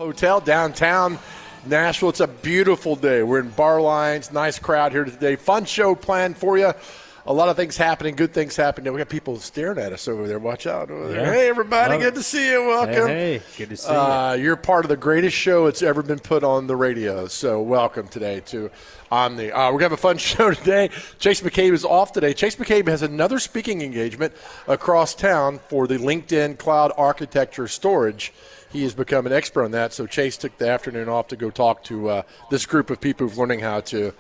Hotel downtown Nashville. It's a beautiful day. We're in bar lines. Nice crowd here today. Fun show planned for you. A lot of things happening, good things happening. We got people staring at us over there. Watch out over there. Yeah. Hey, everybody. Good to see you. Welcome. Hey, good to see you. You're part of the greatest show that's ever been put on the radio. So welcome today to Omni. We're going to have a fun show today. Chase McCabe is off today. Chase McCabe has another speaking engagement across town for the LinkedIn Cloud Architecture Storage. He has become an expert on that. So Chase took the afternoon off to go talk to this group of people who's learning how to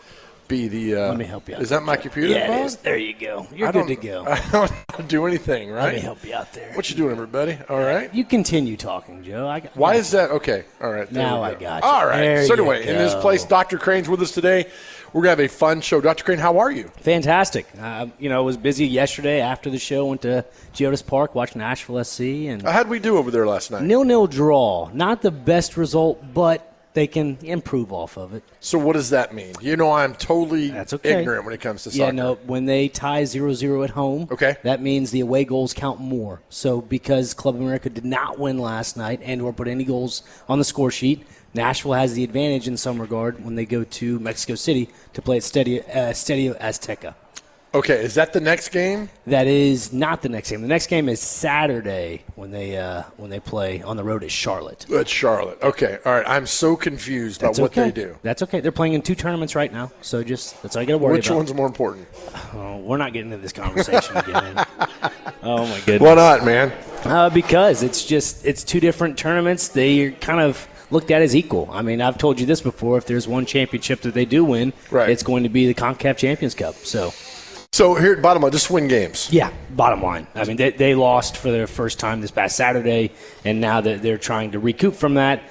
be the let me help you out. Is that my computer? Yeah, it is. There you go. You're good to go. I don't do anything, right? Let me help you out there. What you doing, everybody? All right. You continue talking, Joe. Why is that? Okay. All right. Now I got you. All right. There so anyway, you in this place, Dr. Crane's with us today. We're going to have a fun show. Dr. Crane, how are you? Fantastic. I was busy yesterday after the show. Went to Geodis Park, watched Nashville SC. And how'd we do over there last night? 0-0 draw. Not the best result, but they can improve off of it. So what does that mean? I'm totally ignorant when it comes to soccer. Yeah, no, when they tie 0-0 at home, that means the away goals count more. So because Club America did not win last night and or put any goals on the score sheet, Nashville has the advantage in some regard when they go to Mexico City to play at Estadio Azteca. Okay, is that the next game? That is not the next game. The next game is Saturday when they play on the road at Charlotte. At Charlotte. Okay, all right. I'm so confused about what they do. That's okay. They're playing in 2 tournaments right now, so that's all you got to worry about. Which one's more important? Oh, we're not getting into this conversation again. Oh my goodness. Why not, man? Because it's 2 different tournaments. They kind of looked at as equal. I mean, I've told you this before. If there's one championship that they do win, it's going to be the CONCACAF Champions Cup. So here at bottom line, just win games. Yeah, bottom line. I mean, they lost for their first time this past Saturday, and now that they're trying to recoup from that,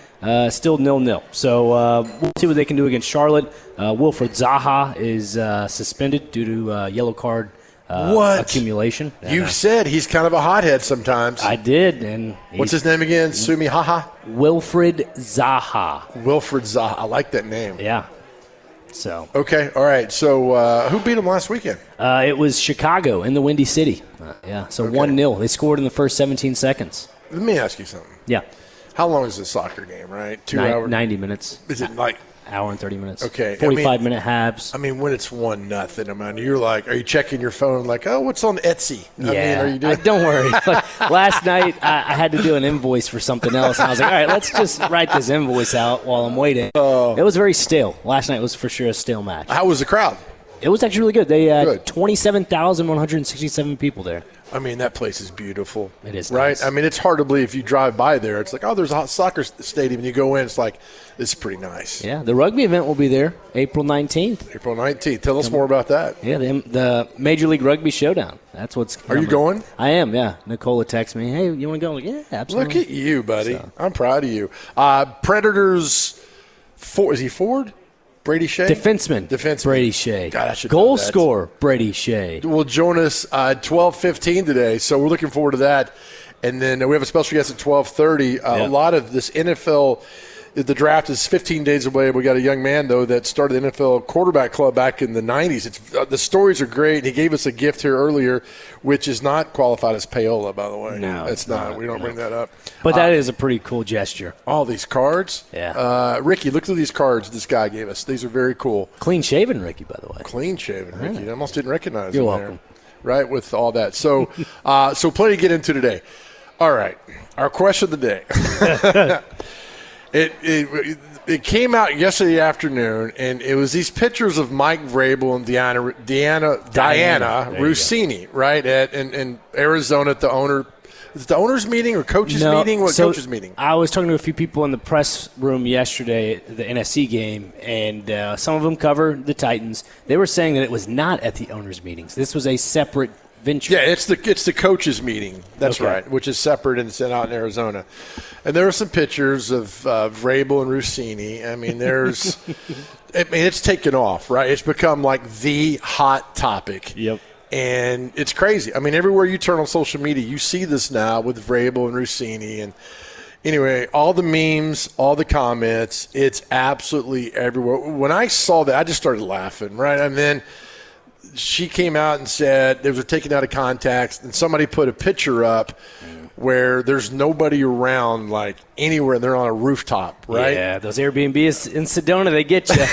still 0-0. So we'll see what they can do against Charlotte. Wilfred Zaha is suspended due to yellow card accumulation. You said he's kind of a hothead sometimes. I did. And what's his name again? Sumi Haha? Wilfred Zaha. Wilfred Zaha. I like that name. Yeah. So okay, all right. So who beat him last weekend? It was Chicago in the Windy City. 1-0. They scored in the first 17 seconds. Let me ask you something. Yeah. How long is a soccer game, right? 2 hours? 90 minutes. Is it like hour and 30 minutes? Okay. 45-minute halves. I mean, when it's 1-0, I mean, you're like, are you checking your phone like, oh, what's on Etsy? Yeah. I mean, are you doing don't worry. Last night, I had to do an invoice for something else, and I was like, all right, let's just write this invoice out while I'm waiting. It was very stale. Last night was for sure a stale match. How was the crowd? It was actually really good. They had 27,167 people there. I mean, that place is beautiful. It is right? Nice. I mean, it's hard to believe if you drive by there. It's like, oh, there's a hot soccer stadium, and you go in, it's like, this is pretty nice. Yeah, the rugby event will be there April 19th. April 19th. Tell us more about that. Yeah, the Major League Rugby Showdown. That's what's coming. Are you going? I am, yeah. Nicola texted me, hey, you want to go? I'm like, yeah, absolutely. Look at you, buddy. So. I'm proud of you. Predators, is he forward? Brady Skjei? Defenseman. Brady Skjei. God, I should Goal scorer, Brady Skjei. Will join us at 12:15 today, so we're looking forward to that. And then we have a special guest at 12:30. A lot of this NFL, the draft is 15 days away. We got a young man, though, that started the NFL quarterback club back in the 90s. The stories are great. He gave us a gift here earlier, which is not qualified as payola, by the way. No, it's not. We don't bring that up. But that is a pretty cool gesture. All these cards. Yeah. Ricky, look at these cards this guy gave us. These are very cool. Clean-shaven Ricky, by the way. Clean-shaven Ricky. I almost didn't recognize him. You're welcome. There, right, with all that. So, so plenty to get into today. All right. Our question of the day. It came out yesterday afternoon, and it was these pictures of Mike Vrabel and Diana Russini, right, in Arizona at the owner's meeting or coach's meeting? Coach's meeting? I was talking to a few people in the press room yesterday at the NFC game, and some of them covered the Titans. They were saying that it was not at the owner's meetings. This was a separate venture. Yeah, it's the coaches meeting. That's right, which is separate and sent out in Arizona. And there are some pictures of Vrabel and Russini. I mean, it's taken off, right? It's become like the hot topic. Yep. And it's crazy. I mean, everywhere you turn on social media, you see this now with Vrabel and Russini. And anyway, all the memes, all the comments, it's absolutely everywhere. When I saw that, I just started laughing, right? And then she came out and said they were taken out of context, and somebody put a picture up where there's nobody around, like anywhere. They're on a rooftop, right? Yeah, those Airbnbs in Sedona, they get you.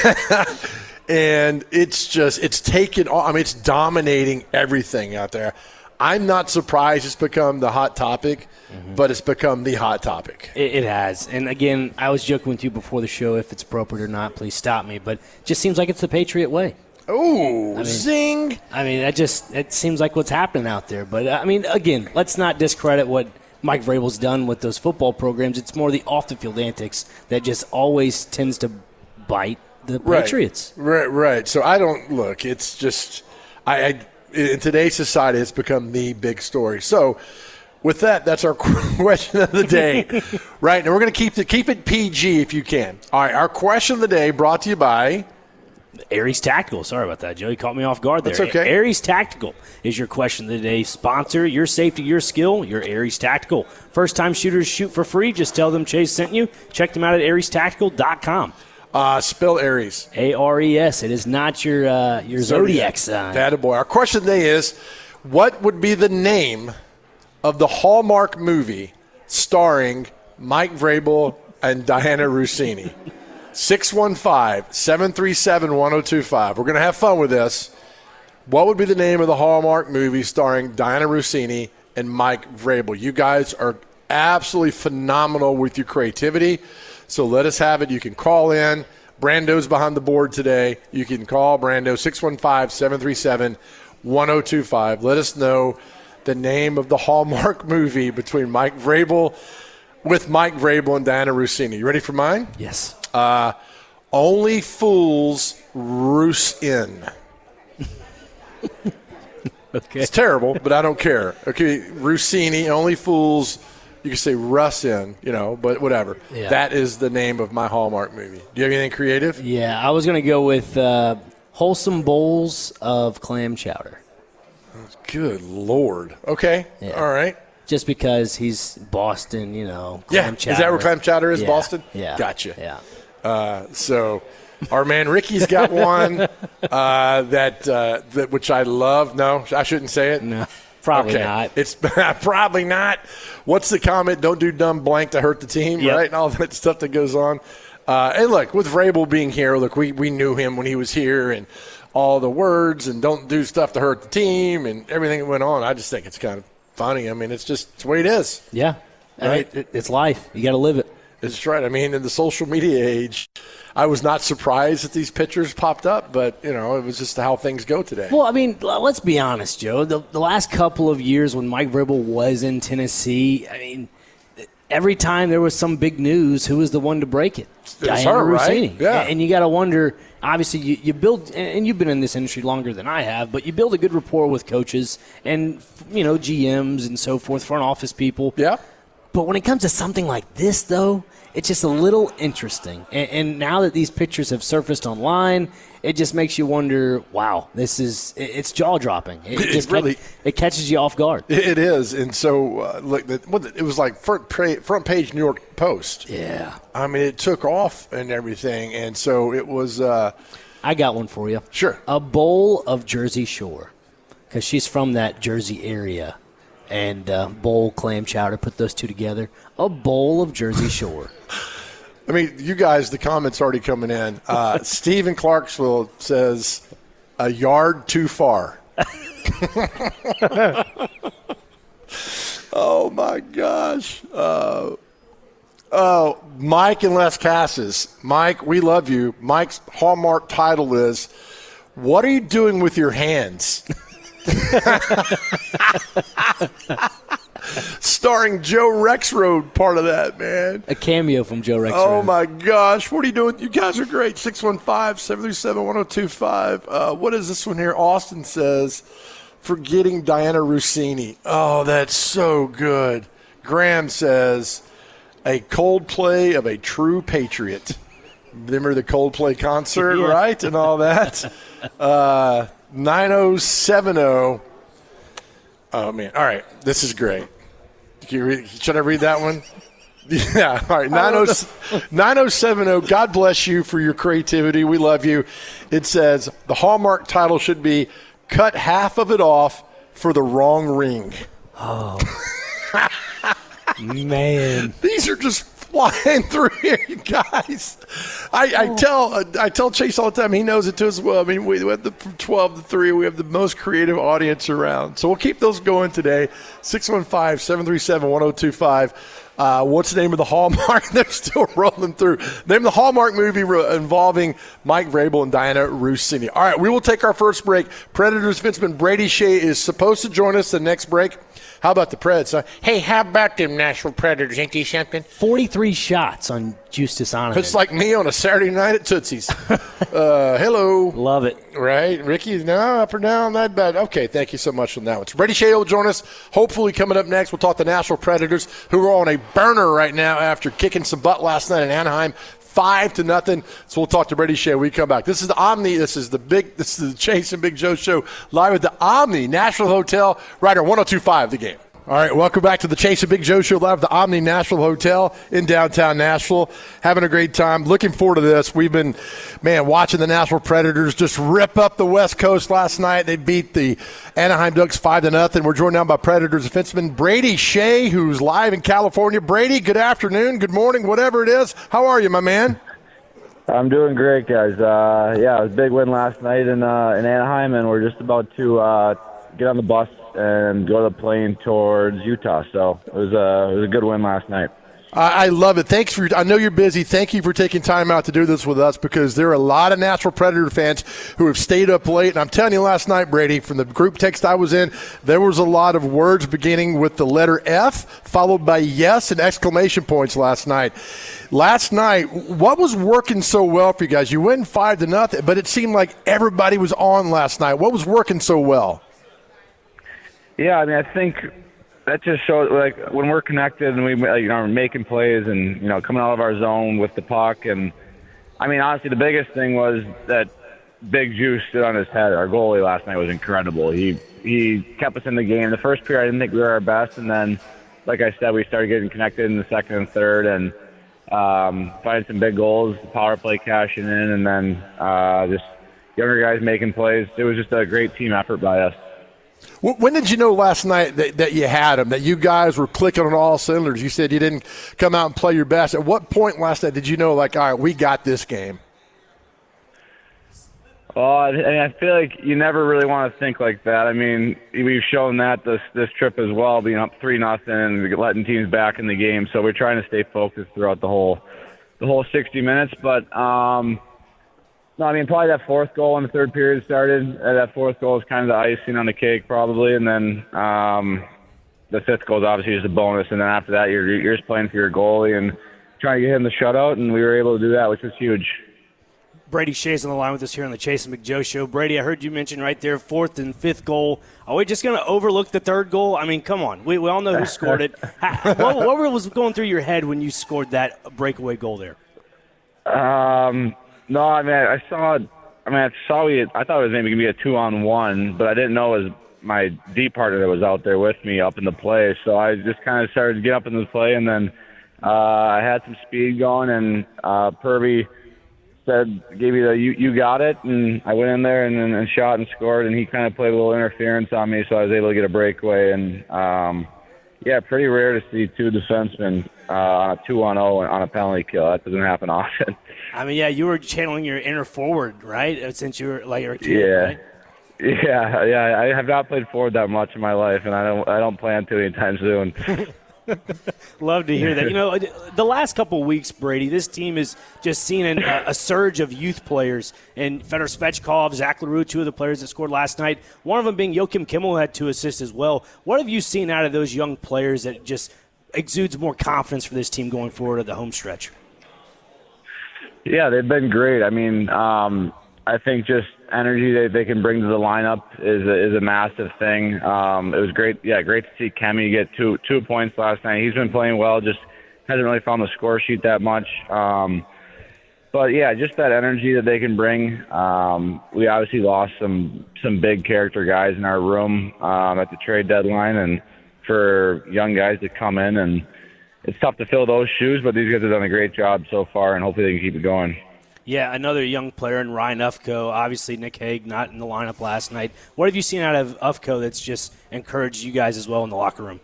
And it's taken – I mean, it's dominating everything out there. I'm not surprised it's become the hot topic, but it's become the hot topic. It has. And, again, I was joking with you before the show. If it's appropriate or not, please stop me. But it just seems like it's the Patriot way. Oh, zing. I mean, it seems like what's happening out there. But, I mean, again, let's not discredit what Mike Vrabel's done with those football programs. It's more the off-the-field antics that just always tends to bite the Patriots. Right. So I don't – look, it's just in today's society, it's become the big story. So with that, that's our question of the day. Right, and we're going to keep it PG if you can. All right, our question of the day brought to you by – Aries Tactical. Sorry about that, Joe. You caught me off guard there. That's okay. Aries Tactical is your question of the day. Sponsor your safety, your skill, your Aries Tactical. First-time shooters shoot for free. Just tell them Chase sent you. Check them out at ariestactical.com. Spell Aries. A-R-E-S. It is not your Zodiac sign. Attaboy. Our question today is, what would be the name of the Hallmark movie starring Mike Vrabel and Diana Russini? 615-737-1025. We're going to have fun with this. What would be the name of the Hallmark movie starring Diana Russini and Mike Vrabel? You guys are absolutely phenomenal with your creativity, so let us have it. You can call in. Brando's behind the board today. You can call Brando, 615-737-1025. Let us know the name of the Hallmark movie between Mike Vrabel and Diana Russini. You ready for mine? Yes. Only Fools Roost In. Okay. It's terrible, but I don't care. Okay, Russini, Only Fools. You can say Russ in, but whatever. Yeah. That is the name of my Hallmark movie. Do you have anything creative? Yeah, I was going to go with Wholesome Bowls of Clam Chowder. Good Lord. Okay. Yeah. All right. Just because he's Boston, clam chowder. Is that where clam chowder is, Boston? Yeah. Gotcha. Yeah. So our man Ricky's got one that which I love. No, I shouldn't say it. No, probably not. It's probably not. What's the comment? Don't do dumb blank to hurt the team, Yep. right? And all that stuff that goes on. And look, with Vrabel being here, look, we knew him when he was here, and all the words and don't do stuff to hurt the team and everything that went on. I just think it's kind of funny. I mean, it's just the way it is. Yeah. Right? It's life. You got to live it. It's right. I mean, in the social media age, I was not surprised that these pictures popped up, but, it was just how things go today. Well, I mean, let's be honest, Joe. The last couple of years when Mike Vrabel was in Tennessee, I mean, every time there was some big news, who was the one to break it? Diana Russini. Right? Yeah. And you got to wonder, obviously, you build, and you've been in this industry longer than I have, but you build a good rapport with coaches and, GMs and so forth, front office people. Yeah. But when it comes to something like this, though, it's just a little interesting. And now that these pictures have surfaced online, it just makes you wonder, wow, it's jaw-dropping. It catches you off guard. It is. And so, it was like front page New York Post. Yeah. I mean, it took off and everything. And so it was I got one for you. Sure. A bowl of Jersey Shore, because she's from that Jersey area. And bowl, clam chowder, put those two together. A bowl of Jersey Shore. I mean, you guys, the comments already coming in. Steve in Clarksville says, a yard too far. Oh, my gosh. Mike in Las Casas. Mike, we love you. Mike's Hallmark title is, what are you doing with your hands? Starring Joe Rexroad, part of that, man. A cameo from Joe Rexroad. Oh, my gosh. What are you doing? You guys are great. 615-737-1025. What is this one here? Austin says, forgetting Diana Russini. Oh, that's so good. Graham says, a Coldplay of a true patriot. Remember the Coldplay concert, Yeah. right? And all that. 9070. Oh, man. All right. This is great. Should I read that one? Yeah. All right. 9070. God bless you for your creativity. We love you. It says the Hallmark title should be cut half of it off for the wrong ring. Oh. Man. These are just flying through here, you guys. I tell Chase all the time. He knows it too as well. I mean, we have from 12 to 3. We have the most creative audience around. So we'll keep those going today. 615-737-1025. What's the name of the Hallmark? They're still rolling through. Name of the Hallmark movie involving Mike Vrabel and Diana Russini. All right, we will take our first break. Predators defenseman Brady Skjei is supposed to join us the next break. How about the Preds? Hey, how about them Nashville Predators? Ain't they something? 43 shots on Justus Anaheim. It's like me on a Saturday night at Tootsie's. Hello. Love it. Right. Ricky, no, up or down, that bad. Okay, thank you so much on that one. So Brady Skjei will join us. Hopefully coming up next, we'll talk the Nashville Predators, who are on a burner right now after kicking some butt last night in Anaheim. 5-0. So we'll talk to Brady Skjei when we come back. This is the Omni. This is the Chase and Big Joe show live at the Omni Nashville Hotel right on 102.5 The Game. All right, welcome back to the Chase and Big Joe show live at the Omni Nashville Hotel in downtown Nashville. Having a great time. Looking forward to this. We've been, watching the Nashville Predators just rip up the West Coast last night. They beat the Anaheim Ducks 5-0. We're joined now by Predators defenseman Brady Skjei, who's live in California. Brady, good afternoon, good morning, whatever it is. How are you, my man? I'm doing great, guys. It was a big win last night in Anaheim, and we're just about to get on the bus and go to the plane towards Utah. So it was a good win last night. I love it. Thanks I know you're busy. Thank you for taking time out to do this with us, because there are a lot of Nashville Predator fans who have stayed up late. And I'm telling you, last night, Brady, from the group text I was in, there was a lot of words beginning with the letter F, followed by yes and exclamation points last night. Last night, what was working so well for you guys? You win 5-0, but it seemed like everybody was on last night. What was working so well? Yeah, I think that just shows, when we're connected and we are making plays and coming out of our zone with the puck. And honestly, the biggest thing was that Big Juice stood on his head. Our goalie last night was incredible. He kept us in the game. The first period, I didn't think we were our best, and then, like I said, we started getting connected in the second and third, and finding some big goals, the power play cashing in, and then just younger guys making plays. It was just a great team effort by us. When did you know last night that you had them, that you guys were clicking on all cylinders? You said you didn't come out and play your best. At what point last night did you know, all right, we got this game? Well, I feel like you never really want to think like that. We've shown that this trip as well, being up 3-0 and letting teams back in the game. So we're trying to stay focused throughout the whole 60 minutes. But no, probably that fourth goal when the third period started. That fourth goal is kind of the icing on the cake, probably, and then the fifth goal is obviously just a bonus. And then after that, you're just playing for your goalie and trying to get him the shutout, and we were able to do that, which was huge. Brady Skjei's on the line with us here on the Chase and Big Joe show. Brady, I heard you mention right there, fourth and fifth goal. Are we just going to overlook the third goal? Come on. We all know who scored it. What was going through your head when you scored that breakaway goal there? No, I thought it was maybe going to be a 2-on-1, but I didn't know it was my D partner that was out there with me up in the play. So I just kind of started to get up in the play, and then I had some speed going, and Purby gave me the you got it, and I went in there and shot and scored, and he kind of played a little interference on me, so I was able to get a breakaway. And pretty rare to see two defensemen on a 2-on-0 on a penalty kill. That doesn't happen often. You were channeling your inner forward, right? Since you were a kid, right? Yeah. I have not played forward that much in my life, and I don't plan to anytime soon. Love to hear that. The last couple of weeks, Brady, this team has just seen a surge of youth players. And Fedor Svechkov, Zach LaRue, two of the players that scored last night. One of them being Joakim Kimmel, who had 2 assists as well. What have you seen out of those young players that just exudes more confidence for this team going forward at the home stretch? Yeah, they've been great. I think just energy that they can bring to the lineup is a massive thing. It was great. Yeah, great to see Kemi get two points last night. He's been playing well. Just hasn't really found the score sheet that much. But yeah, just that energy that they can bring. We obviously lost some big character guys in our room at the trade deadline, and for young guys to come in, and it's tough to fill those shoes. But these guys have done a great job so far, and hopefully they can keep it going. Yeah, another young player in Ryan Ufko. Obviously, Nick Hague not in the lineup last night. What have you seen out of Ufko that's just encouraged you guys as well in the locker room?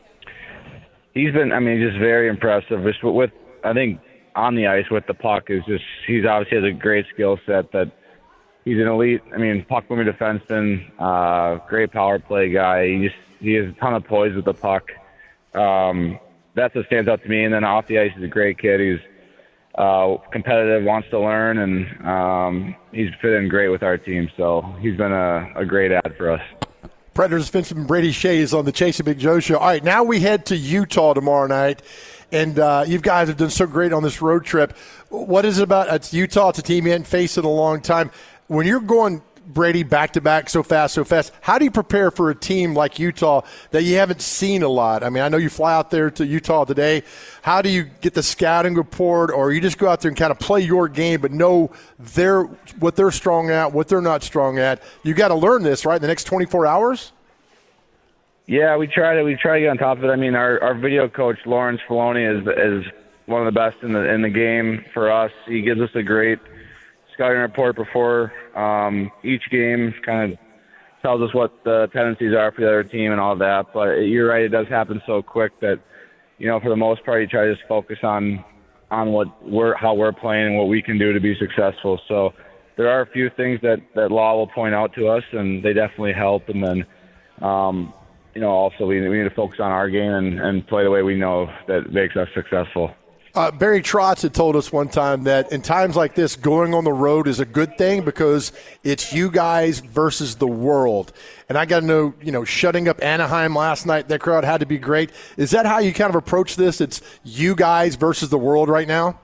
he's been, just very impressive. Just with, I think, on the ice with the puck he's obviously has a great skill set that he's an elite, puck moving defenseman, great power play guy. He has a ton of poise with the puck. That's what stands out to me. And then off the ice, he's a great kid. He's competitive, wants to learn, and he's fit in great with our team. So he's been a great add for us. Predators defenseman Brady Skjei is on the Chasing Big Joe show. All right, now we head to Utah tomorrow night, and you guys have done so great on this road trip. What is it about? It's Utah. It's a team you hadn't faced in a long time. When you're going, Brady, back-to-back so fast, how do you prepare for a team like Utah that you haven't seen a lot? I know you fly out there to Utah today. How do you get the scouting report, or you just go out there and kind of play your game but know what they're strong at, what they're not strong at? You got to learn this, right, in the next 24 hours? Yeah, we try to get on top of it. Our video coach, Lawrence Filoni, is one of the best in the game for us. He gives us a great scouting report before each game, kind of tells us what the tendencies are for the other team and all that. But you're right, it does happen so quick that, for the most part, you try to just focus on how we're playing and what we can do to be successful. So there are a few things that Law will point out to us, and they definitely help. And then, also we need to focus on our game and play the way we know that makes us successful. Barry Trotz had told us one time that in times like this, going on the road is a good thing because it's you guys versus the world. And I got to know, shutting up Anaheim last night, that crowd had to be great. Is that how you kind of approach this? It's you guys versus the world right now?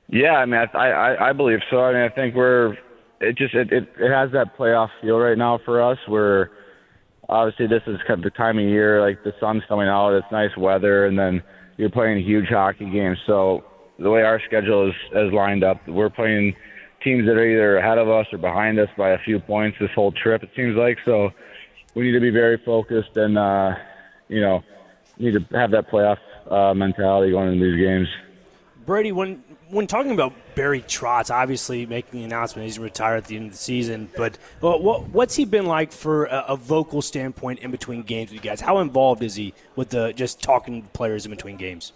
Yeah, I believe so. I think it has that playoff feel right now for us where obviously this is kind of the time of year, like the sun's coming out, it's nice weather, and then you're playing huge hockey games. So the way our schedule is lined up, we're playing teams that are either ahead of us or behind us by a few points this whole trip, it seems like. So we need to be very focused and, need to have that playoff mentality going into these games. Brady, when talking about Barry Trotz, obviously making the announcement he's retired at the end of the season, but what's he been like for a vocal standpoint in between games with you guys? How involved is he with just talking to players in between games?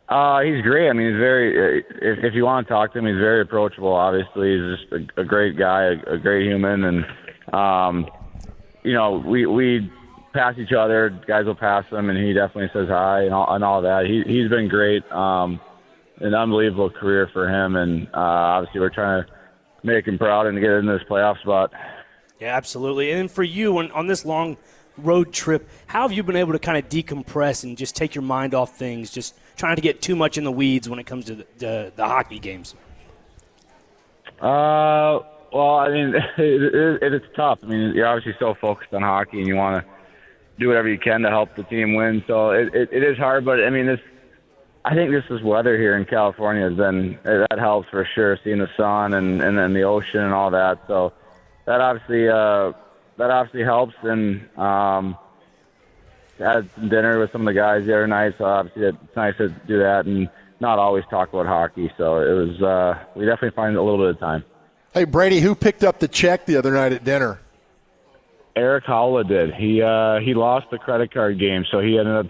He's great. He's very. If you want to talk to him, he's very approachable. Obviously, he's just a great guy, a great human, and we pass each other. Guys will pass him, and he definitely says hi and all that. He's been great. An unbelievable career for him, and obviously we're trying to make him proud and get into this playoff spot. Yeah, absolutely. And then for you, on this long road trip, how have you been able to kind of decompress and just take your mind off things, just trying to get too much in the weeds when it comes to the hockey games? Well, it's tough. You're obviously so focused on hockey, and you want to do whatever you can to help the team win. So it is hard, but I think this weather here in California that helps for sure. Seeing the sun and then the ocean and all that. So that obviously helps. And had some dinner with some of the guys the other night. So obviously it's nice to do that and not always talk about hockey. So it was we definitely find a little bit of time. Hey Brady, who picked up the check the other night at dinner? Eric Howla did. He lost the credit card game, so he ended up.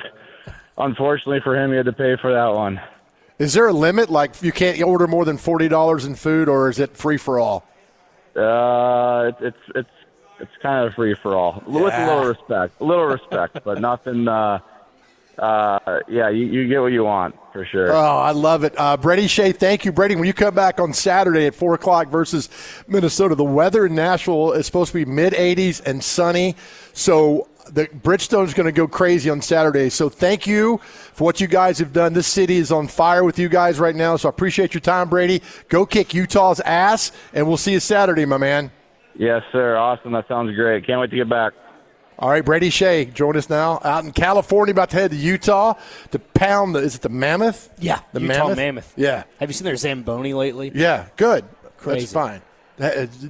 Unfortunately for him, he had to pay for that one. Is there a limit? Like you can't order more than $40 in food, or is it free for all? It's kind of free for all with a little respect, but nothing. You get what you want for sure. Oh, I love it. Brady Skjei, thank you, Brady. When you come back on Saturday at 4:00 versus Minnesota, the weather in Nashville is supposed to be mid-80s and sunny, so the Bridgestone's going to go crazy on Saturday. So thank you for what you guys have done. This city is on fire with you guys right now, so I appreciate your time, Brady. Go kick Utah's ass, and we'll see you Saturday, my man. Yes, sir. Awesome. That sounds great. Can't wait to get back. All right, Brady Skjei, join us now out in California, about to head to Utah to pound is it the Mammoth? Yeah, the Utah Mammoth. Yeah. Have you seen their Zamboni lately? Yeah, good. Crazy. That's fine.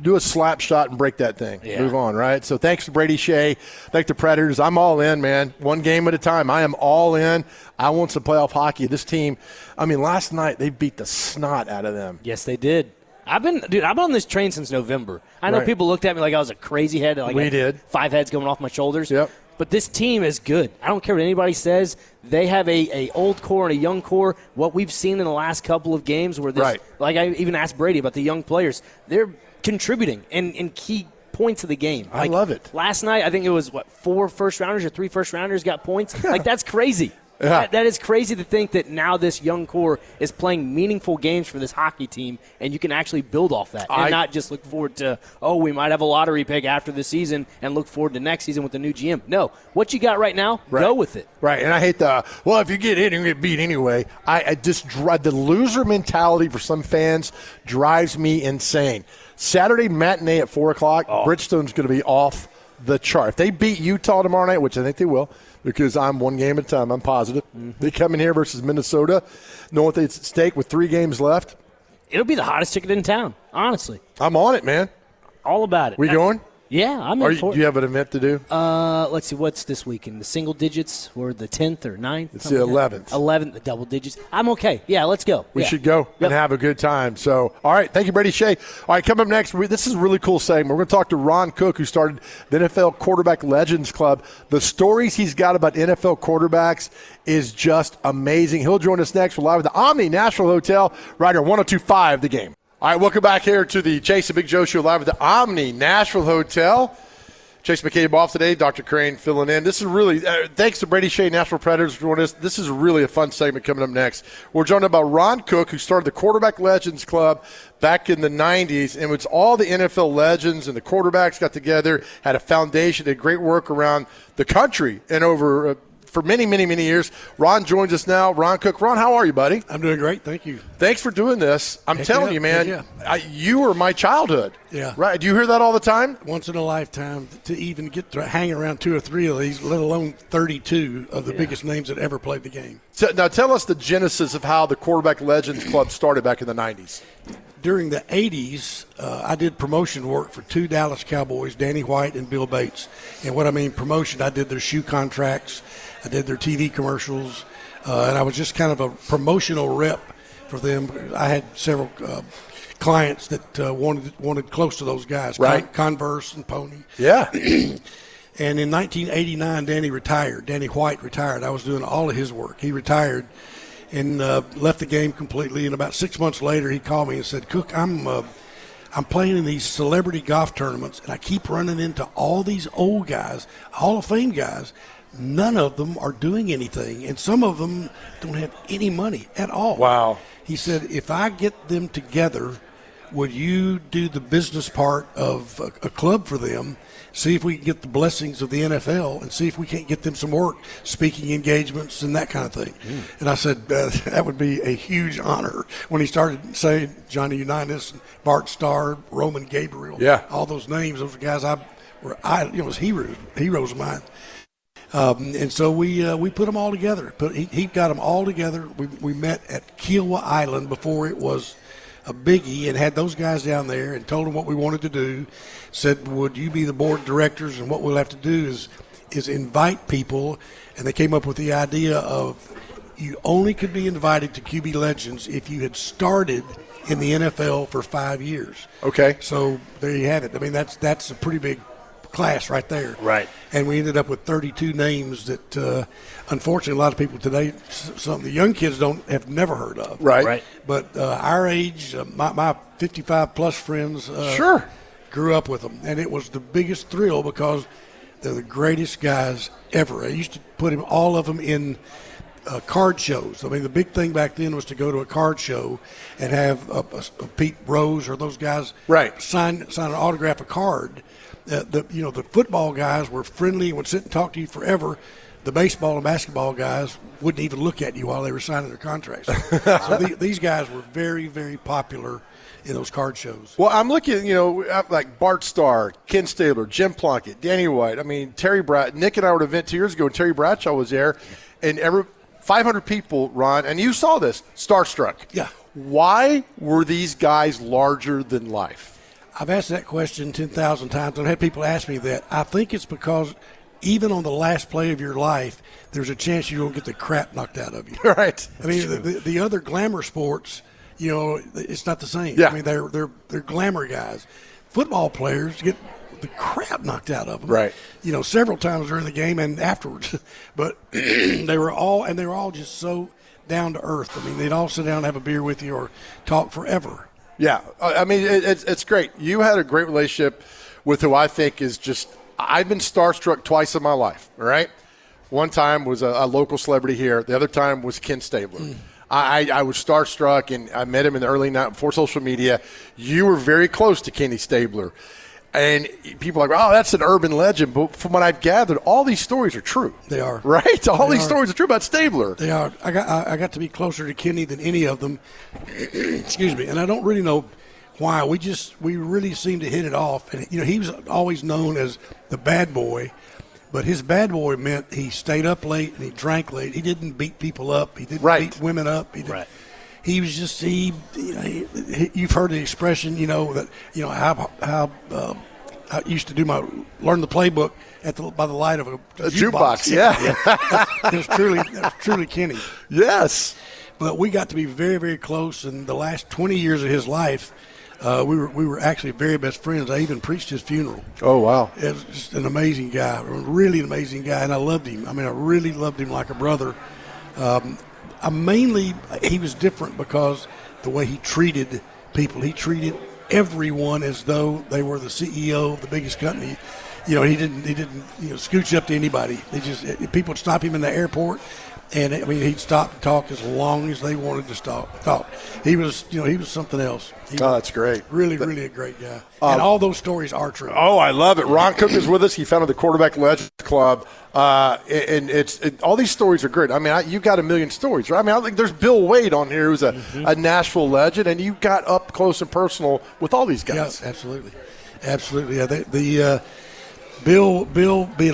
Do a slap shot and break that thing. Yeah. Move on, right? So thanks to Brady Skjei. Thanks to Predators. I'm all in, man. One game at a time. I am all in. I want some playoff hockey. This team, last night they beat the snot out of them. Yes, they did. I've been on this train since November. I know people looked at me like I was a crazy head. Like we did. 5 heads going off my shoulders. Yep. But this team is good. I don't care what anybody says. They have a old core and a young core. What we've seen in the last couple of games where this, like I even asked Brady about the young players, they're contributing in key points of the game. I love it. Last night, I think it was, 4 first-rounders or 3 first-rounders got points? Like, that's crazy. Yeah. That is crazy to think that now this young core is playing meaningful games for this hockey team, and you can actually build off that and not just look forward to, we might have a lottery pick after the season and look forward to next season with the new GM. No, what you got right now, go with it. Right, and I hate if you get hit, you're going to get beat anyway. I just drive the loser mentality for some fans drives me insane. Saturday matinee at 4 o'clock, Bridgestone's going to be off the chart. If they beat Utah tomorrow night, which I think they will, because I'm one game at a time, I'm positive. They come in here versus Minnesota, knowing what they at stake with 3 games left. It'll be the hottest ticket in town, honestly. I'm on it, man. All about it. We going? Yeah, I'm in for it. Do you have an event to do? Let's see, what's this weekend? The single digits or the 10th or 9th? It's the 11th. 11th, the double digits. I'm okay. Yeah, let's go. We should go and have a good time. So, all right, thank you, Brady Skjei. All right, coming up next, this is a really cool segment. We're going to talk to Ron Cook, who started the NFL Quarterback Legends Club. The stories he's got about NFL quarterbacks is just amazing. He'll join us next. We're live at the Omni Nashville Hotel right here, 102.5 The Game. All right, welcome back here to the Chase and Big Joe Show live at the Omni Nashville Hotel. Chase McCabe off today, Dr. Crane filling in. This is really, thanks to Brady Skjei, Nashville Predators, for joining us. This is really a fun segment coming up next. We're joined by Ron Cook, who started the Quarterback Legends Club back in the 90s, and it's all the NFL legends and the quarterbacks got together, had a foundation, did great work around the country and over for many, many, many years. Ron joins us now. Ron Cook. Ron, how are you, buddy? I'm doing great. Thank you. Thanks for doing this. I'm telling you, man, you were my childhood. Yeah. Right? Do you hear that all the time? Once in a lifetime to even get to hang around 2 or 3 of these, let alone 32 of the biggest names that ever played the game. So, now tell us the genesis of how the Quarterback Legends Club started back in the 90s. During the 80s, I did promotion work for 2 Dallas Cowboys, Danny White and Bill Bates. And what I mean promotion, I did their shoe contracts, I did their TV commercials, and I was just kind of a promotional rep for them. I had several clients that wanted close to those guys, right? Converse and Pony. Yeah. And in 1989, Danny White retired. I was doing all of his work. He retired and left the game completely. And about 6 months later, he called me and said, Cook, I'm playing in these celebrity golf tournaments, and I keep running into all these old guys, Hall of Fame guys. None of them are doing anything, and some of them don't have any money at all. Wow. He said, if I get them together, would you do the business part of a club for them, see if we can get the blessings of the NFL, and see if we can't get them some work, speaking engagements and that kind of thing. And I said, that would be a huge honor. When he started saying Johnny Unitas, Bart Starr, Roman Gabriel, all those names, those guys was heroes of mine. And so we put them all together. He got them all together. We met at Kiowa Island before it was a biggie, and had those guys down there and told them what we wanted to do. Said, would you be the board of directors? And what we'll have to do is invite people. And they came up with the idea of you only could be invited to QB Legends if you had started in the NFL for 5 years. Okay. So there you have it. I mean, that's a pretty big class right there. Right. And we ended up with 32 names that, unfortunately, a lot of people today, some of the young kids have never heard of. Right. But our age, my 55-plus friends grew up with them. And it was the biggest thrill because they're the greatest guys ever. I used to put all of them in card shows. I mean, the big thing back then was to go to a card show and have a Pete Rose or those guys sign an autograph a card. The football guys were friendly and would sit and talk to you forever. The baseball and basketball guys wouldn't even look at you while they were signing their contracts. So these guys were very, very popular in those card shows. Well, I'm looking, like Bart Starr, Ken Stabler, Jim Plunkett, Danny White. I mean, Nick and I were at an event 2 years ago, and Terry Bradshaw was there, and 500 people, Ron, and you saw this, starstruck. Yeah. Why were these guys larger than life? I've asked that question 10,000 times. I've had people ask me that. I think it's because even on the last play of your life, there's a chance you don't get the crap knocked out of you. Right. I mean, the other glamour sports, it's not the same. Yeah. I mean, they're glamour guys. Football players the crap knocked out of them. Right. Several times during the game and afterwards. But they were all just so down to earth. I mean, they'd all sit down and have a beer with you or talk forever. Yeah. I mean, it's great. You had a great relationship with who I think is just – I've been starstruck twice in my life, all right? One time was a local celebrity here. The other time was Ken Stabler. I was starstruck, and I met him in the early night before social media. You were very close to Kenny Stabler. And people are like, oh, that's an urban legend. But from what I've gathered, all these stories are true. They are. Right? All these stories are true about Stabler. They are. I got to be closer to Kenny than any of them. Excuse me. And I don't really know why. We really seem to hit it off. And, he was always known as the bad boy. But his bad boy meant he stayed up late and he drank late. He didn't beat people up. He didn't beat women up. He was just you've heard the expression, how I used to learn the playbook by the light of a jukebox. Yeah. It was truly Kenny. Yes. But we got to be very, very close. In the last 20 years of his life, we were actually very best friends. I even preached his funeral. Oh, wow. It was just an amazing guy, really an amazing guy, and I loved him. I mean, I really loved him like a brother. He was different because the way he treated people. He treated everyone as though they were the CEO of the biggest company. He didn't scooch up to anybody. People would stop him in the airport, and he'd stop and talk as long as they wanted to talk. He was something else. That's great. Really a great guy. And all those stories are true. Oh, I love it. Ron Cook is with us. He founded the Quarterback Legends Club. And all these stories are great. I mean, you got a million stories, right? I mean, I think there's Bill Wade on here, who's a Nashville legend, and you got up close and personal with all these guys. Yeah, absolutely. Yeah, Bill being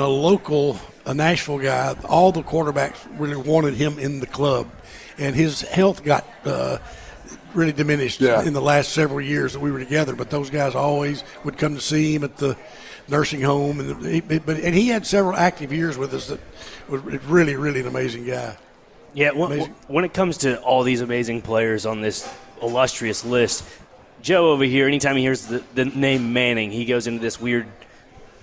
a Nashville guy, all the quarterbacks really wanted him in the club, and his health got really diminished in the last several years that we were together. But those guys always would come to see him at the nursing home, and he had several active years with us. That was really an amazing guy. Yeah, when it comes to all these amazing players on this illustrious list, Joe over here, anytime he hears the name Manning, he goes into this weird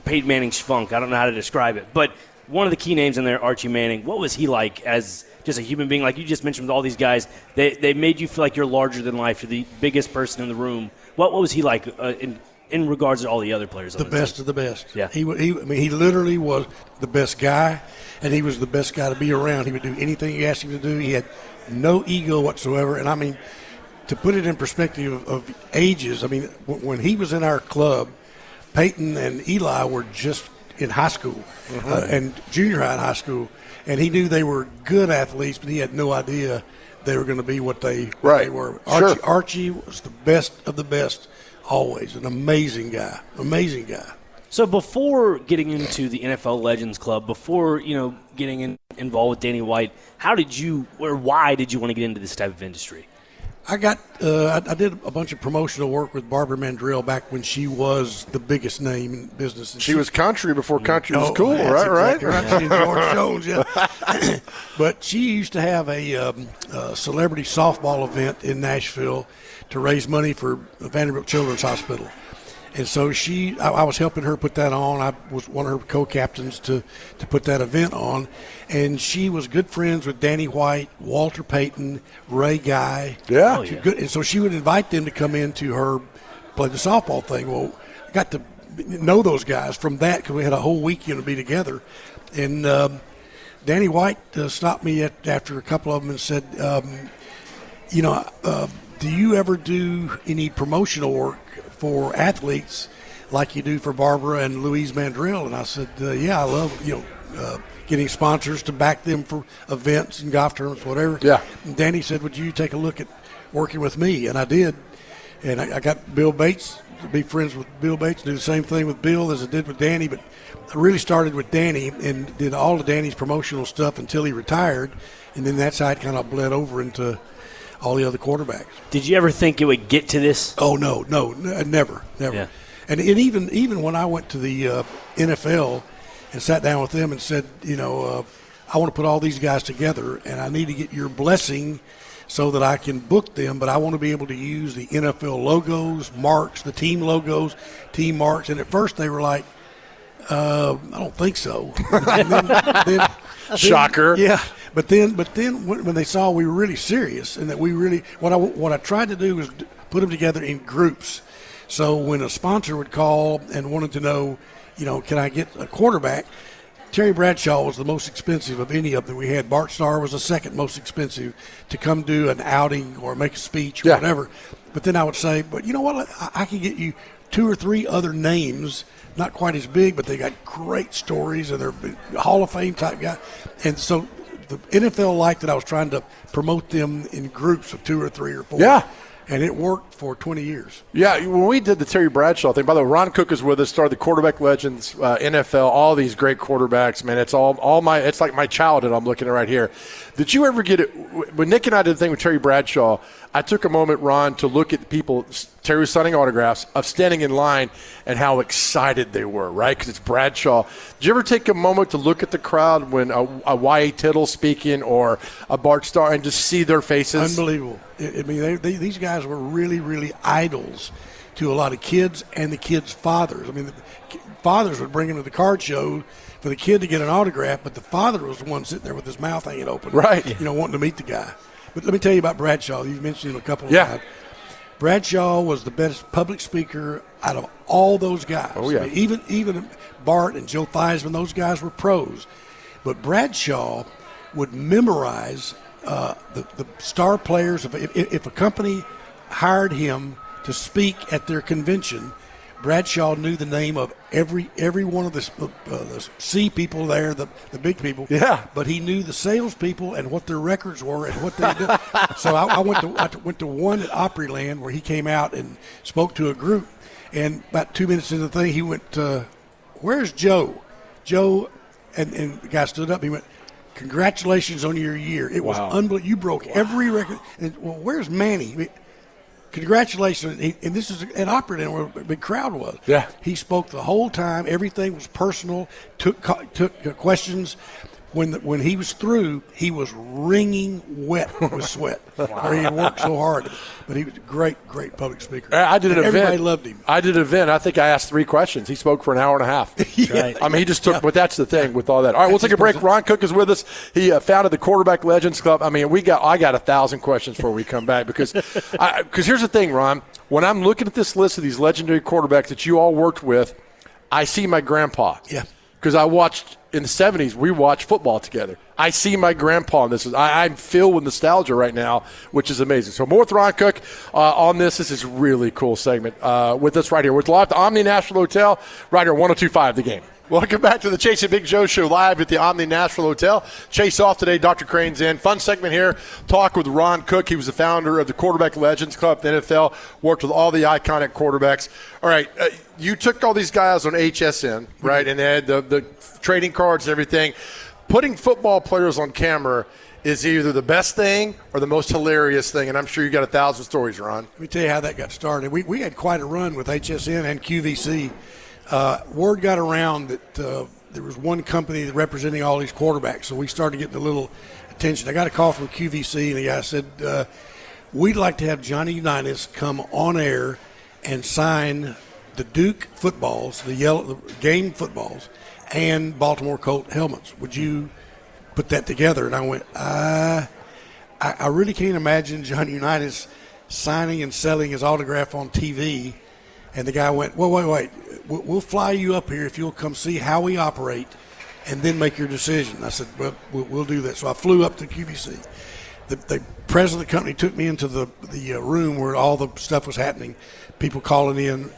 Peyton Manning schfunk. I don't know how to describe it, but one of the key names in there, Archie Manning. What was he like as just a human being? Like you just mentioned with all these guys, they made you feel like you're larger than life. You're the biggest person in the room. What was he like in regards to all the other players? The best of the best. Yeah. He literally was the best guy, and he was the best guy to be around. He would do anything you asked him to do. He had no ego whatsoever. And, I mean, to put it in perspective of ages, I mean, when he was in our club, Peyton and Eli were just in high school and junior high and high school, and he knew they were good athletes, but he had no idea they were going to be what they were. Archie was the best of the best always, an amazing guy. So before getting into the NFL Legends Club, before getting involved with Danny White, why did you want to get into this type of industry? I did a bunch of promotional work with Barbara Mandrell back when she was the biggest name in business. And she was country before country was cool, right? Right. She and George Jones, yeah. But she used to have a celebrity softball event in Nashville to raise money for Vanderbilt Children's Hospital. And so I was helping her put that on. I was one of her co-captains to put that event on. And she was good friends with Danny White, Walter Payton, Ray Guy. Yeah. Good. And so she would invite them to come in to her play the softball thing. Well, I got to know those guys from that because we had a whole weekend to be together. And Danny White stopped me after a couple of them and said, do you ever do any promotional work for athletes like you do for Barbara and Louise Mandrell? And I said, yeah, I love, getting sponsors to back them for events and golf tournaments, whatever. Yeah. And Danny said, would you take a look at working with me? And I did. And I got Bill Bates to be friends with Bill Bates, do the same thing with Bill as I did with Danny. But I really started with Danny and did all of Danny's promotional stuff until he retired. And then that side kind of bled over into all the other quarterbacks. Did you ever think it would get to this? Oh, no, never. Yeah. And even when I went to the NFL and sat down with them and said, I want to put all these guys together, and I need to get your blessing so that I can book them, but I want to be able to use the NFL logos, marks, the team logos, team marks. And at first they were like, I don't think so. And then, Shocker. Yeah. But then when they saw we were really serious and that we really what I tried to do was put them together in groups. So when a sponsor would call and wanted to know, can I get a quarterback, Terry Bradshaw was the most expensive of any of them we had. Bart Starr was the second most expensive to come do an outing or make a speech or whatever. But then I would say, but you know what, I can get you 2 or 3 other names, not quite as big, but they got great stories and they're Hall of Fame type guy. And so the NFL liked that I was trying to promote them in groups of 2 or 3 or 4. Yeah. And it worked for 20 years. Yeah, when we did the Terry Bradshaw thing, by the way, Ron Cook is with us, started the Quarterback Legends, NFL, all these great quarterbacks, man. It's it's like my childhood I'm looking at right here. Did you ever get it? When Nick and I did the thing with Terry Bradshaw, I took a moment, Ron, to look at people, Terry was signing autographs, of standing in line and how excited they were, right? Because it's Bradshaw. Did you ever take a moment to look at the crowd when a Y.A. Tittle's speaking or a Bart Starr and just see their faces? Unbelievable. I mean, these guys were really, really idols to a lot of kids and the kids' fathers. I mean, the fathers would bring them to the card show for the kid to get an autograph, but the father was the one sitting there with his mouth hanging open, right? Wanting to meet the guy. But let me tell you about Bradshaw. You've mentioned him a couple of times. Bradshaw was the best public speaker out of all those guys. Oh, yeah. I mean, even Bart and Joe Theismann, those guys were pros. But Bradshaw would memorize the star players. If a company hired him to speak at their convention, Bradshaw knew the name of every one of the C people there, the big people. Yeah. But he knew the salespeople and what their records were and what they did. So I went to one at Opryland where he came out and spoke to a group. And about 2 minutes into the thing, he went, "Where's Joe?" Joe, and the guy stood up. He went, "Congratulations on your year. It was unbelievable. You broke every record." And, well, where's Manny? Congratulations. And this is an Opryland where a big crowd was. Yeah. He spoke the whole time. Everything was personal, took questions. When he was through, he was wringing wet with sweat. Or he had worked so hard. But he was a great public speaker. I did an event. Everybody loved him. I did an event. I think I asked 3 questions. He spoke for an hour and a half. Yeah. I mean, he just took – but that's the thing with all that. All right, we'll take a break. Ron Cook is with us. He founded the Quarterback Legends Club. I mean, I got 1,000 questions before we come back because here's the thing, Ron. When I'm looking at this list of these legendary quarterbacks that you all worked with, I see my grandpa. Yeah. Because I watched – in the 70s, we watched football together. I see my grandpa in this. I'm filled with nostalgia right now, which is amazing. So more with Ron Cook on this. This is a really cool segment with us right here. We're live at the Omni Nashville Hotel, right here, 102.5 The Game. Welcome back to the Chase and Big Joe Show live at the Omni Nashville Hotel. Chase off today. Dr. Crane's in. Fun segment here. Talk with Ron Cook. He was the founder of the Quarterback Legends Club, the NFL. Worked with all the iconic quarterbacks. All right, you took all these guys on HSN, right, and they had the trading cards and everything. Putting football players on camera is either the best thing or the most hilarious thing, and I'm sure you got 1,000 stories, Ron. Let me tell you how that got started. We had quite a run with HSN and QVC. Word got around that there was one company representing all these quarterbacks, so we started getting a little attention. I got a call from QVC, and the guy said, we'd like to have Johnny Unitas come on air and sign the Duke footballs, the game footballs, and Baltimore Colt helmets. Would you put that together? And I went, I really can't imagine Johnny Unitas signing and selling his autograph on TV. And the guy went, well, wait. We'll fly you up here if you'll come see how we operate and then make your decision. I said, well, we'll do that. So I flew up to QVC. The president of the company took me into the room where all the stuff was happening, people calling in.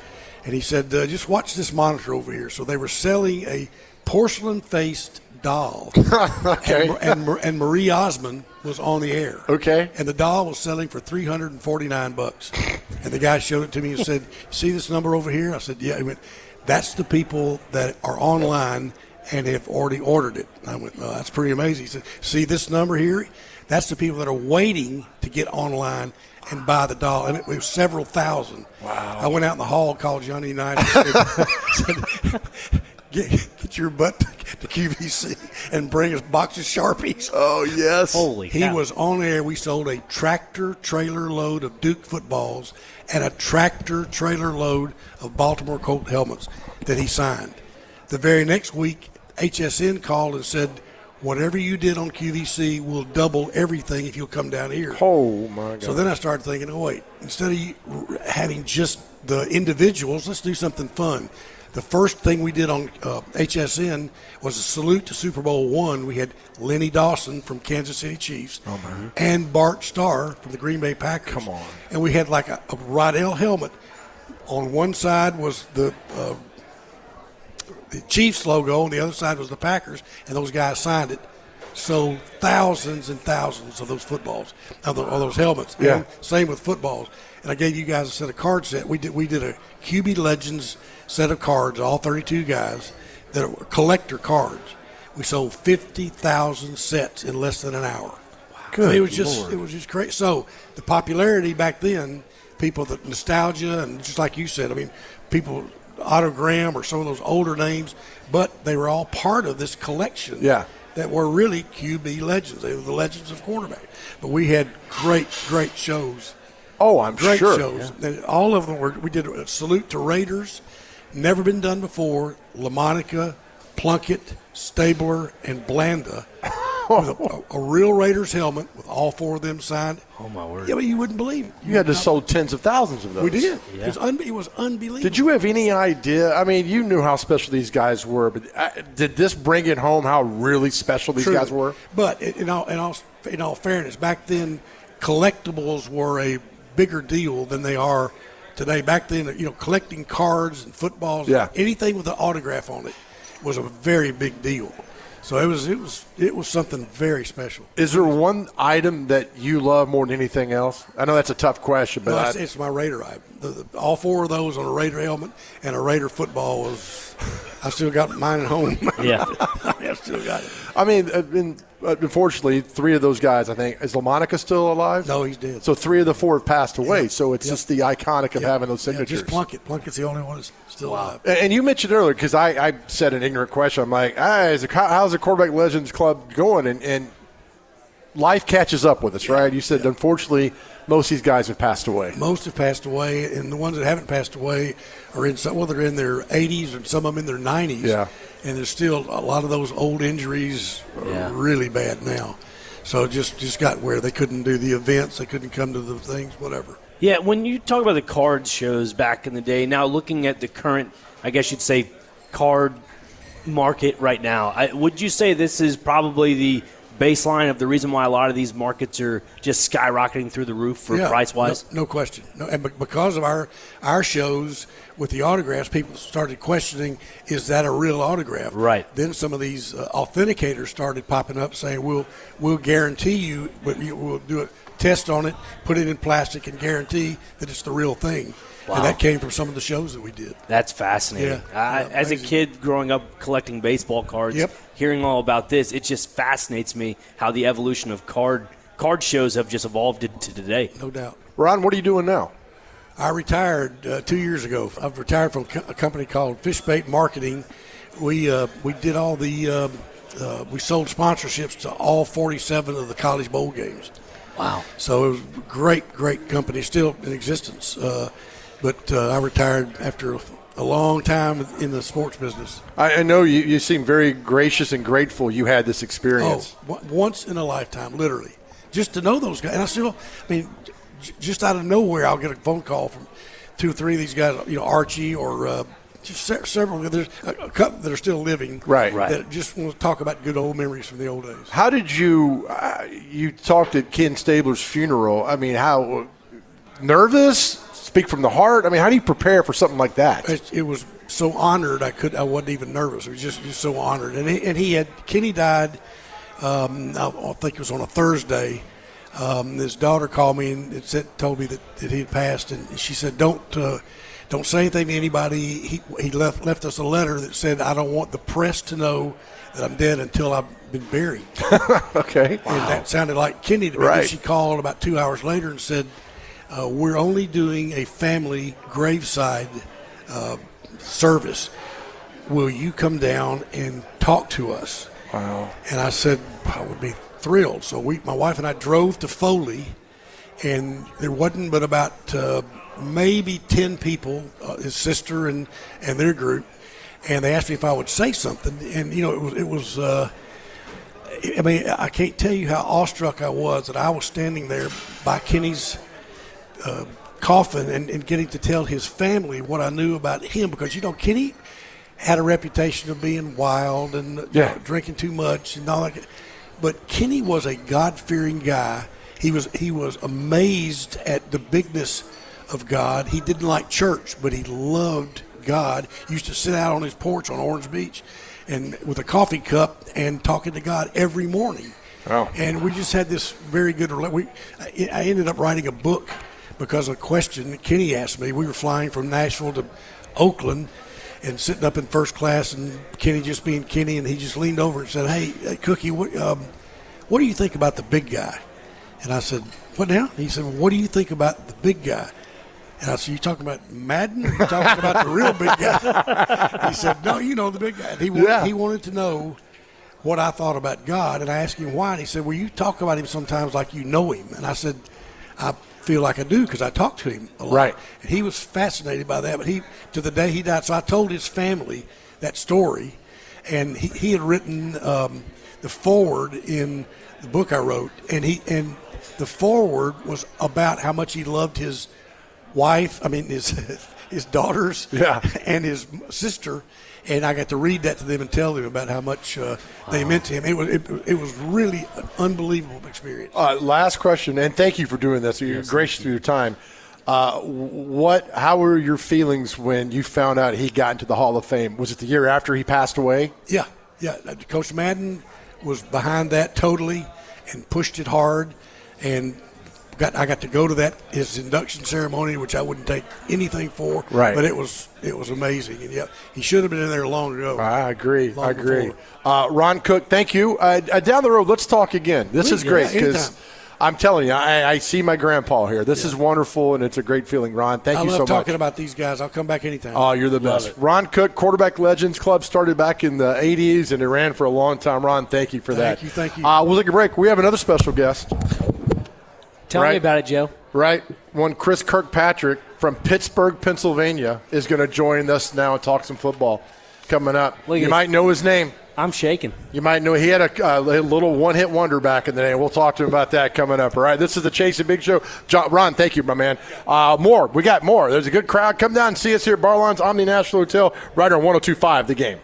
And he said, just watch this monitor over here. So they were selling a porcelain-faced doll. Okay. And Marie Osmond was on the air. Okay. And the doll was selling for $349. And the guy showed it to me and said, see this number over here? I said, yeah. He went, that's the people that are online and have already ordered it. And I went, oh, that's pretty amazing. He said, see this number here? That's the people that are waiting to get online and buy the doll. And it was several thousand. Wow. I went out in the hall, called Johnny Unitas, said, get your butt to QVC and bring us a box of Sharpies. Oh, yes. Holy He cow. was on air. We sold a tractor trailer load of Duke footballs and a tractor trailer load of Baltimore Colt helmets that he signed. The very next week, HSN called and said, whatever you did on QVC will double everything if you'll come down here. Oh, my God. So then I started thinking, oh, wait, instead of having just the individuals, let's do something fun. The first thing we did on HSN was a salute to Super Bowl I. We had Lenny Dawson from Kansas City Chiefs and Bart Starr from the Green Bay Packers. Come on. And we had like a Rodell helmet. On one side was the Chiefs logo, on the other side was the Packers, and those guys signed it. Sold thousands and thousands of those footballs, of those helmets. Yeah. And same with footballs. And I gave you guys a set of card set. We did a QB Legends set of cards, all 32 guys, that were collector cards. We sold 50,000 sets in less than an hour. Good it was just Lord. it was just great. So the popularity back then, people, the nostalgia, and just like you said, I mean, people Autogram or some of those older names, but they were all part of this collection. Yeah. That were really QB legends. They were the legends of quarterback. But we had great shows. Oh, I'm Great sure. shows. And all of them were. We did a salute to Raiders, never been done before. LaMonica, Plunkett, Stabler, and Blanda. With a real Raiders helmet with all four of them signed. Oh, my word. Yeah, but you wouldn't believe it. You had to sold tens of thousands of those. We did. Yeah. It was unbelievable. Did you have any idea? I mean, you knew how special these guys were, but did this bring it home how really special these Truly. guys were? But in all fairness, back then, collectibles were a bigger deal than they are today. Back then, collecting cards and footballs, anything with an autograph on it was a very big deal. So it was something very special. Is there one item that you love more than anything else? I know that's a tough question, but No, it's my Raider item. All four of those on a Raider helmet and a Raider football was. I still got mine at home. Yeah. I still got it. I mean, unfortunately, three of those guys, I think, is LaMonica still alive? No, he's dead. So three of the four have passed away. Yeah. So it's just the iconic of having those signatures. Just Plunkett. Plunkett's the only one that's still alive. And you mentioned earlier, because I said an ignorant question. I'm like, how's the Quarterback Legends Club going? And life catches up with us, right? You said, unfortunately, most of these guys have passed away. Most have passed away, and the ones that haven't passed away are they're in their 80s and some of them in their 90s. Yeah. And there's still a lot of those old injuries are really bad now. So it just got where they couldn't do the events, they couldn't come to the things, whatever. Yeah, when you talk about the card shows back in the day, now looking at the current, I guess you'd say, card market right now, would you say this is probably the baseline of the reason why a lot of these markets are just skyrocketing through the roof for price-wise? No question. No, and because of our shows with the autographs, people started questioning, is that a real autograph? Right. Then some of these authenticators started popping up saying, we'll guarantee you, but we'll do a test on it, put it in plastic, and guarantee that it's the real thing. Wow. And that came from some of the shows that we did. That's fascinating. As a kid growing up collecting baseball cards, hearing all about this, it just fascinates me how the evolution of card shows have just evolved to today. No doubt. Ron, what are you doing now? I retired 2 years ago. I've retired from a company called Fishbait Marketing. We did all the we sold sponsorships to all 47 of the college bowl games. Wow. So it was a great company, still in existence. But I retired after a long time in the sports business. I know you seem very gracious and grateful you had this experience. Once in a lifetime, literally. Just to know those guys. And just out of nowhere, I'll get a phone call from 2 or 3 of these guys, Archie or just several. There's a couple that are still living. Right. That just want to talk about good old memories from the old days. How did you talked at Ken Stabler's funeral? I mean, how nervous? Speak from the heart? I mean, how do you prepare for something like that? It was so honored. I wasn't even nervous. I was just so honored. And Kenny died. I think it was on a Thursday. His daughter called me and told me that he had passed, and she said, "Don't say anything to anybody." He left us a letter that said, "I don't want the press to know that I'm dead until I've been buried." Okay, and that sounded like Kenny to me. Right. And she called about 2 hours later and said, "We're only doing a family graveside service." will you come down and talk to us? Wow. And I said, I would be thrilled. So my wife and I drove to Foley, and there wasn't but about maybe 10 people, his sister and their group, and they asked me if I would say something. And, it was I mean, I can't tell you how awestruck I was that I was standing there by Kenny's coffin and getting to tell his family what I knew about him, because, Kenny had a reputation of being wild and drinking too much and all that. But Kenny was a God-fearing guy. He was amazed at the bigness of God. He didn't like church, but he loved God. He used to sit out on his porch on Orange Beach and with a coffee cup and talking to God every morning. Wow. And we just had this very good I ended up writing a book because of a question that Kenny asked me. We were flying from Nashville to Oakland and sitting up in first class, and Kenny just being Kenny, and he just leaned over and said, hey Cookie, what do you think about the big guy? And I said, what now? He said, well, what do you think about the big guy? And I said, you talking about Madden? Or you talking about the real big guy? He said, no, the big guy. He wanted to know what I thought about God, and I asked him why, and he said, well, you talk about him sometimes like you know him. And I said, I feel like I do because I talk to him a lot. Right. And he was fascinated by that, but to the day he died. So I told his family that story, and he had written the foreword in the book I wrote, and the foreword was about how much he loved his wife, his daughters, and his sister, and I got to read that to them and tell them about how much they meant to him. It was really an unbelievable experience. Last question, and thank you for doing this. You're gracious with your time. How were your feelings when you found out he got into the Hall of Fame? Was it the year after he passed away? Yeah. Coach Madden was behind that totally and pushed it hard, and I got to go to his induction ceremony, which I wouldn't take anything for. Right. But it was amazing, and he should have been in there long ago. I agree. Ron Cook, thank you. Down the road, let's talk again. This is great because I'm telling you, I see my grandpa here. This is wonderful, and it's a great feeling. Ron, thank you so much. I love talking about these guys. I'll come back anytime. Oh, you're the best. Ron Cook, Quarterback Legends Club, started back in the 80s, and it ran for a long time. Ron, thank you for that. Thank you. We'll take a break. We have another special guest. Tell me about it, Joe. Right. One Chris Kirkpatrick from Pittsburgh, Pennsylvania, is going to join us now and talk some football coming up. You might know his name. I'm shaking. You might know he had a little one-hit wonder back in the day. We'll talk to him about that coming up. All right, this is the Chase and Big Show. Ron, thank you, my man. More. We got more. There's a good crowd. Come down and see us here at Barlon's Omni National Hotel right on 102.5 The Game.